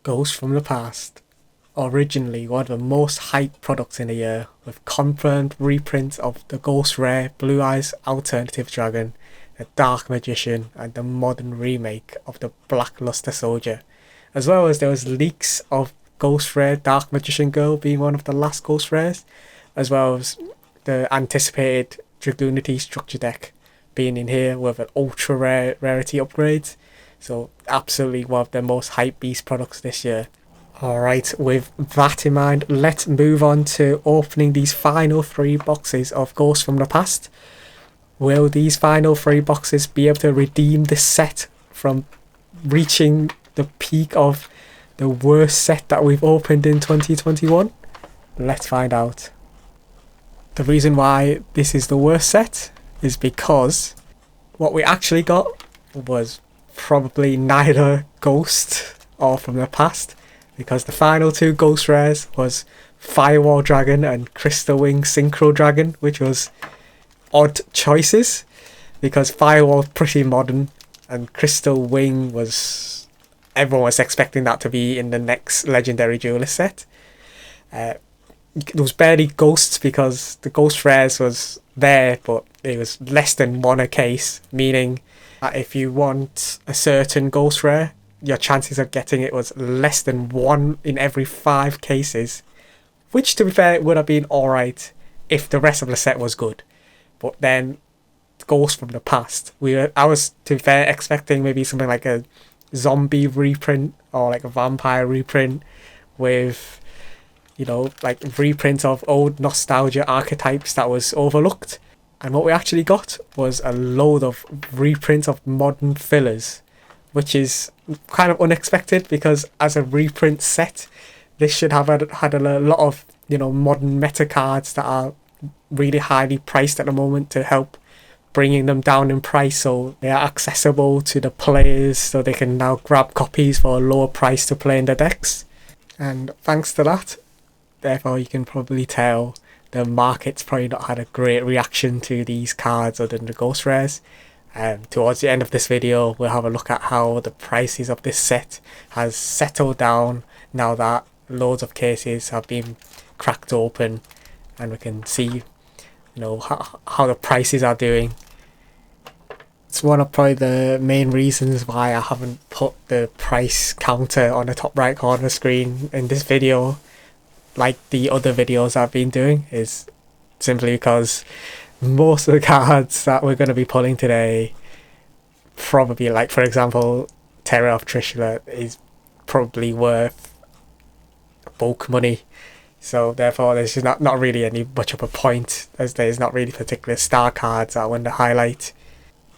Ghost from the Past. Originally one of the most hyped products in the year, with confirmed reprints of the Ghost Rare Blue Eyes Alternative Dragon, the Dark Magician, and the modern remake of the Blackluster Soldier. As well as there was leaks of Ghost Rare Dark Magician Girl being one of the last Ghost Rares, as well as the anticipated Dragoonity structure deck being in here with an ultra rare rarity upgrade. So absolutely one of the most hype beast products this year. Alright, with that in mind, let's move on to opening these final 3 boxes of Ghosts from the Past. Will these final 3 boxes be able to redeem the set from reaching the peak of the worst set that we've opened in 2021? Let's find out. The reason why this is the worst set is because what we actually got was probably neither Ghost or from the past, because the final 2 Ghost Rares was Firewall Dragon and Crystal Wing Synchro Dragon, which was odd choices because Firewall's pretty modern and Crystal Wing was... everyone was expecting that to be in the next Legendary Duelist set. There was barely Ghosts because the Ghost Rares was there, but it was less than 1 a case, meaning that if you want a certain Ghost Rare, your chances of getting it was less than 1 in every 5 cases, which to be fair would have been alright if the rest of the set was good. But then Ghosts from the Past, I was to be fair expecting maybe something like a zombie reprint or like a vampire reprint with, you know, like reprints of old nostalgia archetypes that was overlooked. And what we actually got was a load of reprints of modern fillers, which is kind of unexpected because as a reprint set, this should have had a lot of, you know, modern meta cards that are really highly priced at the moment to help bringing them down in price so they are accessible to the players so they can now grab copies for a lower price to play in the decks. And thanks to that, therefore you can probably tell the market's probably not had a great reaction to these cards other than the Ghost Rares. Towards the end of this video, we'll have a look at how the prices of this set has settled down now that loads of cases have been cracked open, and we can see, you know, how the prices are doing. It's one of probably the main reasons why I haven't put the price counter on the top right corner of the screen in this video like the other videos I've been doing, is simply because most of the cards that we're going to be pulling today, probably, like for example Terror of Trishula, is probably worth bulk money. So therefore there's just not really any much of a point, as there's not really particular star cards I want to highlight.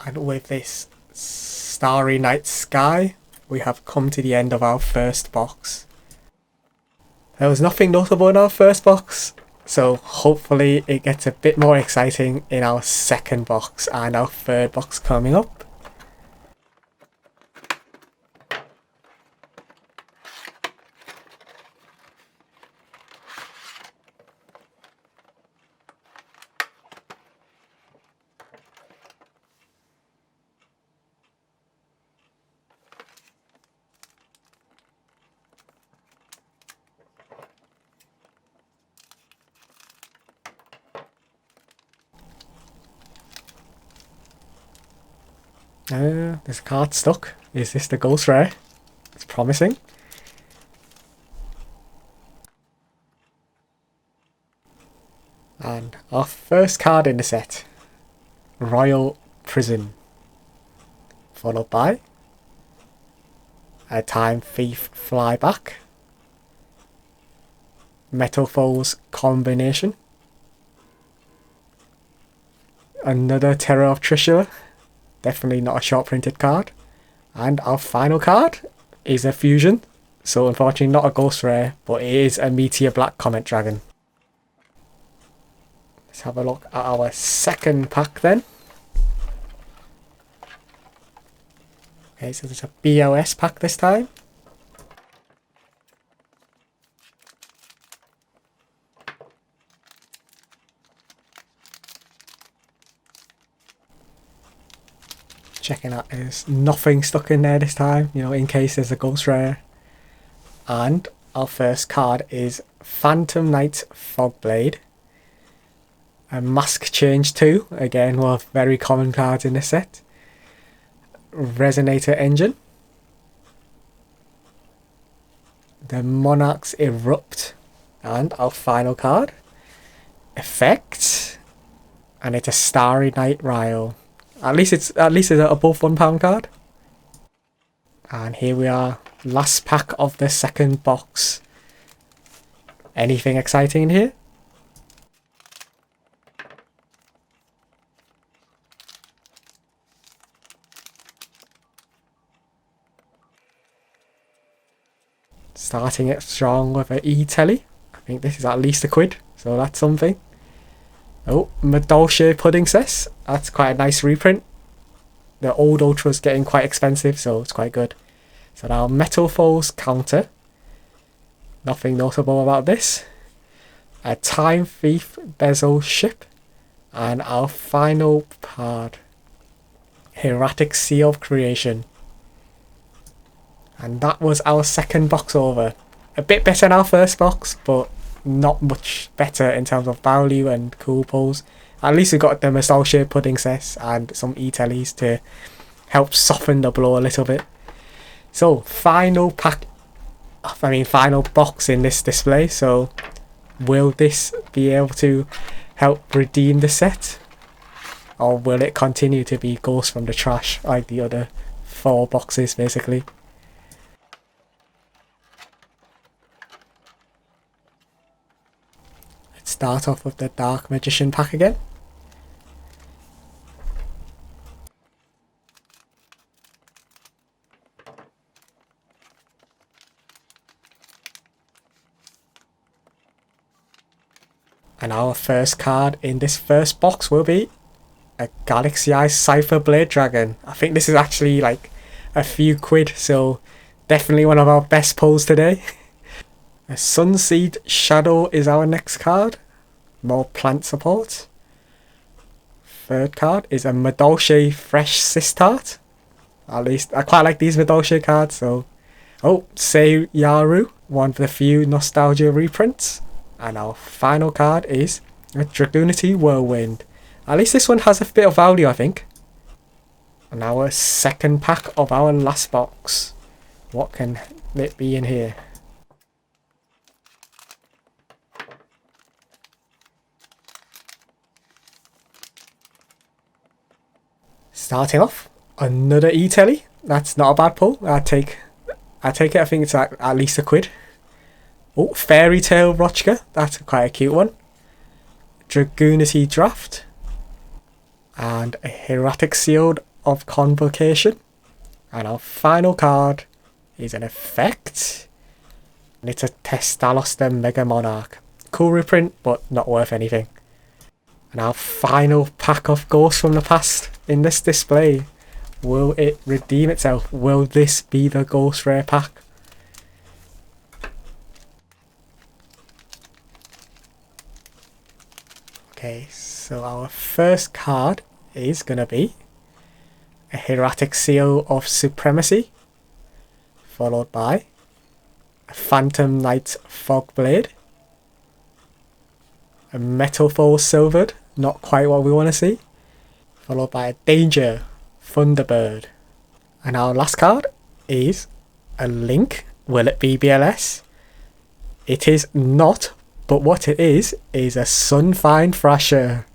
And with this Starry Night Sky, we have come to the end of our first box. There was nothing notable in our first box, so hopefully it gets a bit more exciting in our second box and our third box coming up. There's a card stuck. Is this the Ghost Rare? It's promising. And our first card in the set, Royal Prison, followed by a Time Thief Flyback, Metal Foes Combination, another Terror of Trishula, definitely not a short printed card, and our final card is a fusion, so unfortunately not a Ghost Rare, but it is a Meteor Black Comet Dragon. Let's have a look at our second pack then. Okay, so there's a BOS pack this time. Checking out, there's nothing stuck in there this time, you know, in case there's a Ghost Rare. And our first card is Phantom Knight Fogblade. A Mask Change 2, again one of very common cards in this set. Resonator Engine. The Monarchs Erupt. And our final card, Effect. And it's a Starry Night Ryle. At least it's above £1 card. And here we are, last pack of the second box. Anything exciting in here? Starting it strong with an E-Telly. I think this is at least £1, so that's something. Oh, Madolche Pudding Cess. That's quite a nice reprint. The old Ultra's getting quite expensive, so it's quite good. So now Metal Foes counter. Nothing notable about this. A Time Thief Bezel Ship. And our final card, Hieratic Seal of Creation. And that was our second box over. A bit better than our first box, but not much better in terms of value and cool pulls. At least we got the Nostalgia Pudding Cess and some E-Tellies to help soften the blow a little bit. So, final box in this display. So, will this be able to help redeem the set? Or will it continue to be Ghost from the trash like the other 4 boxes basically? Let's start off with the Dark Magician pack again. And our first card in this first box will be a Galaxy Eye Cypher Blade Dragon. I think this is actually like a few quid, so definitely one of our best pulls today. A Sunseed Shadow is our next card. More plant support. Third card is a Madolche Fresh Sistart. At least I quite like these Madolche cards, so... Oh, Sei Yaru, one of the few nostalgia reprints. And our final card is a Dragoonity Whirlwind. At least this one has a bit of value, I think. And our second pack of our last box. What can it be in here? Starting off, another E-Telly. That's not a bad pull. I take it. I think it's at least £1. Oh, Fairy Tale Rochka. That's quite a cute one. Dragoonity Draft. And a Hieratic Seal of Convocation. And our final card is an Effect. And it's a Testalos the Mega Monarch. Cool reprint, but not worth anything. And our final pack of Ghosts from the Past in this display. Will it redeem itself? Will this be the Ghost Rare pack? Okay, so our first card is going to be a Hieratic Seal of Supremacy, followed by a Phantom Knight Fogblade, a Metal Foes Silvered, not quite what we want to see, followed by a Danger Thunderbird. And our last card is a Link. Will it be BLS? It is not. But what it is a Sunfine Thrasher.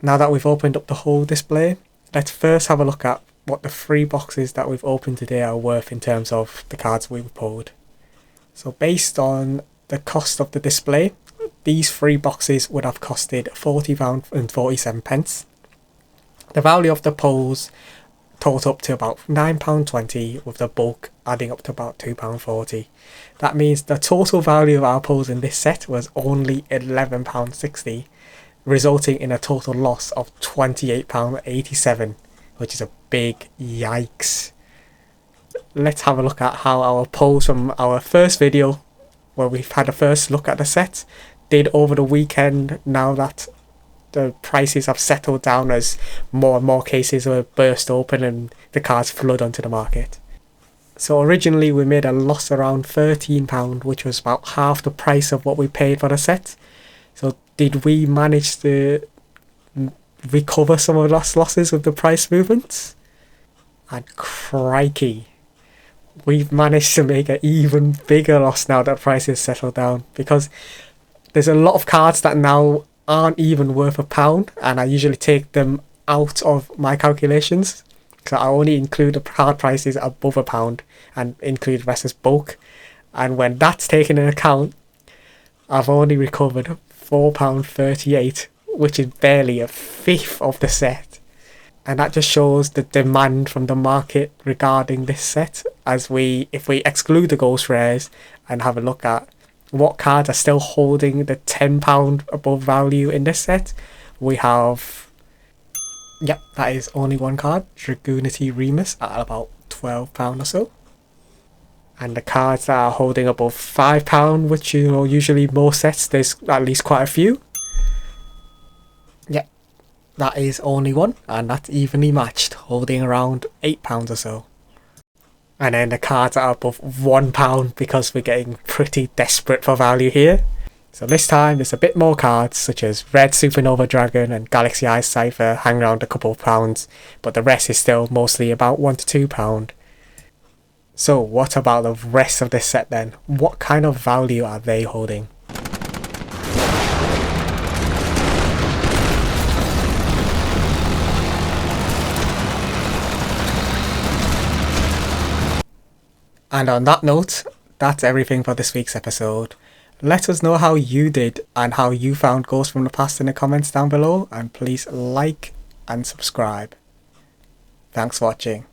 Now that we've opened up the whole display, let's first have a look at what the 3 boxes that we've opened today are worth in terms of the cards we've pulled. So based on the cost of the display, these 3 boxes would have costed £40.47. The value of the pulls total up to about £9.20, with the bulk adding up to about £2.40. That means the total value of our pulls in this set was only £11.60, resulting in a total loss of £28.87, which is a big yikes. Let's have a look at how our pulls from our first video, where we've had a first look at the set, did over the weekend, now that the prices have settled down as more and more cases were burst open and the cards flood onto the market. So originally we made a loss around £13, which was about half the price of what we paid for the set. So did we manage to recover some of those losses with the price movements? And crikey, we've managed to make an even bigger loss now that prices settled down, because there's a lot of cards that now aren't even worth £1, and I usually take them out of my calculations. So I only include the card prices above £1 and include the rest as bulk. And when that's taken into account, I've only recovered £4.38, which is barely a fifth of the set. And that just shows the demand from the market regarding this set. If we exclude the ghost rares and have a look at what cards are still holding the £10 above value in this set, we have, yep, that is only one card, Dragoonity Remus, at about £12 or so. And the cards that are holding above £5, which, you know, usually most sets there's at least quite a few. Yep, that is only one, and that's evenly matched, holding around £8 or so. And then the cards are above £1, because we're getting pretty desperate for value here. So this time there's a bit more cards, such as Red Supernova Dragon and Galaxy Ice Cypher, hang around a couple of pounds, but the rest is still mostly about £1 to £2. So what about the rest of this set then? What kind of value are they holding? And on that note, that's everything for this week's episode. Let us know how you did and how you found Ghosts from the Past in the comments down below, and please like and subscribe. Thanks for watching.